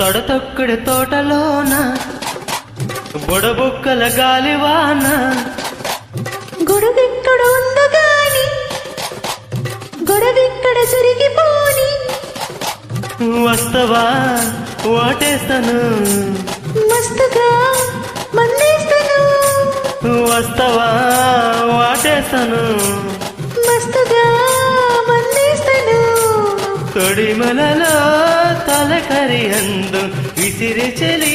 తొడతొక్కడి తోటలోన బుడబుక్కల గాలివాన గొడవెక్కడ ఉందో గాని గొడవెక్కడ జరిగిపోని వస్తవా ఓటేస్తాను మస్తుగా మందేస్తాను వస్తవా ఓటేస్తాను మస్తుగా మందేస్తాను తొడిమలలో తలకరి అందు విసిరి చెలి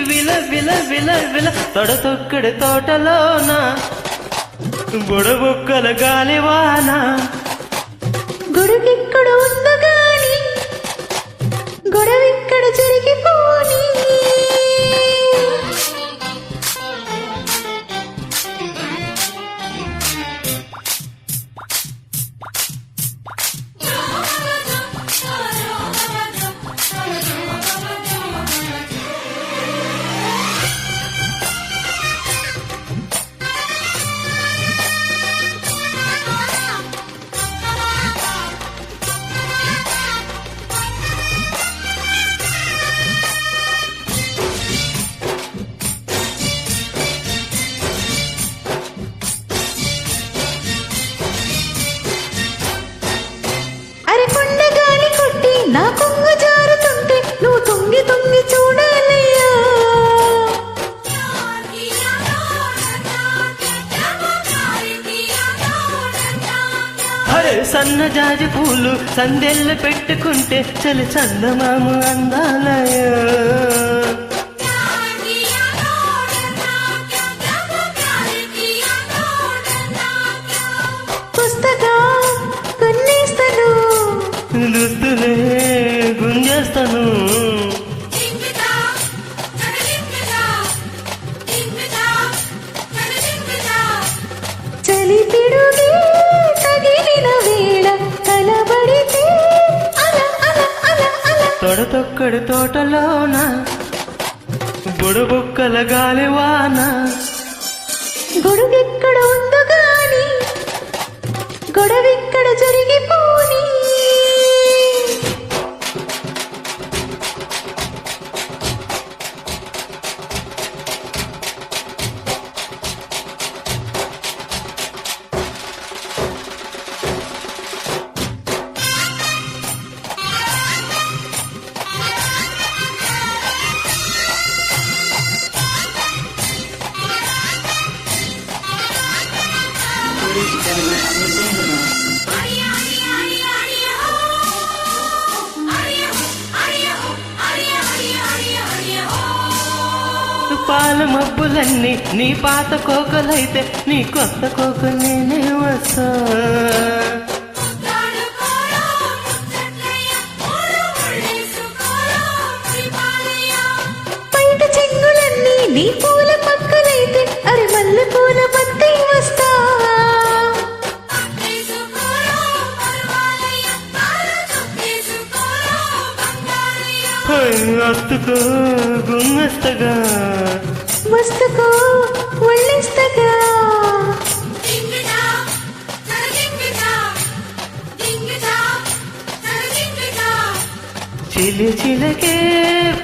విల విల విల విల తొడతొక్కడి తోటలోన బుడబుక్కల గాలివాన గొడవెక్కడ ఉందో గాని గొడవెక్కడ జరిగిపోని నా కొంగు జారుతుంటే నువ్వు తొంగి తొంగి చూడాలయ్యా అరే సన్న జాజి పూలు సందెళ్ళు పెట్టుకుంటే చలి చందమాము అందాలయ్యా పుస్తగా కన్నేస్తాను దుస్తులే గుంజేస్తాను చలి పిడుగి తగిలిన వేళ కలబడితే అలా అలా అలా అలా తొడతొక్కడి తోటలోన బుడబుక్కల గాలివాన గొడవెక్కడ ఉందో గాని గొడవెక్కడ జరిగిపోని పాల మబ్బులన్నీ నీ పాత కోకలైతే నీ కొత్త కోక నేనే వస్తా బయట చెంగులన్నీ నీ పూల పక్కలైతే అరే మల్లె పూల పత్తి వస్తా అత్తుకో గుమ్మస్తగా మస్తుకో ఒళ్ళిస్తగా చిలి చిలకే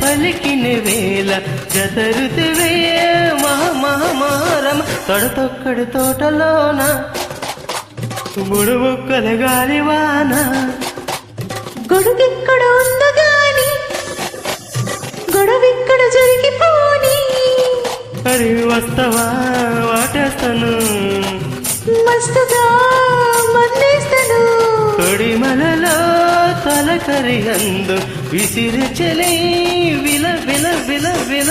పలికిన వేళ జతరుతువే మహమహమారం తొడతొక్కడి తోటలోన బుడబుక్కల గాలివాన గొడవెక్కడ ఉందో గాని గొడవెక్కడ జరిగిపోని మరి వస్తవా వాటేస్తాను మస్తుగా మందేస్తాను తొడిమలలో తలకరి అందు విసిరి చెలి విల విల విల విల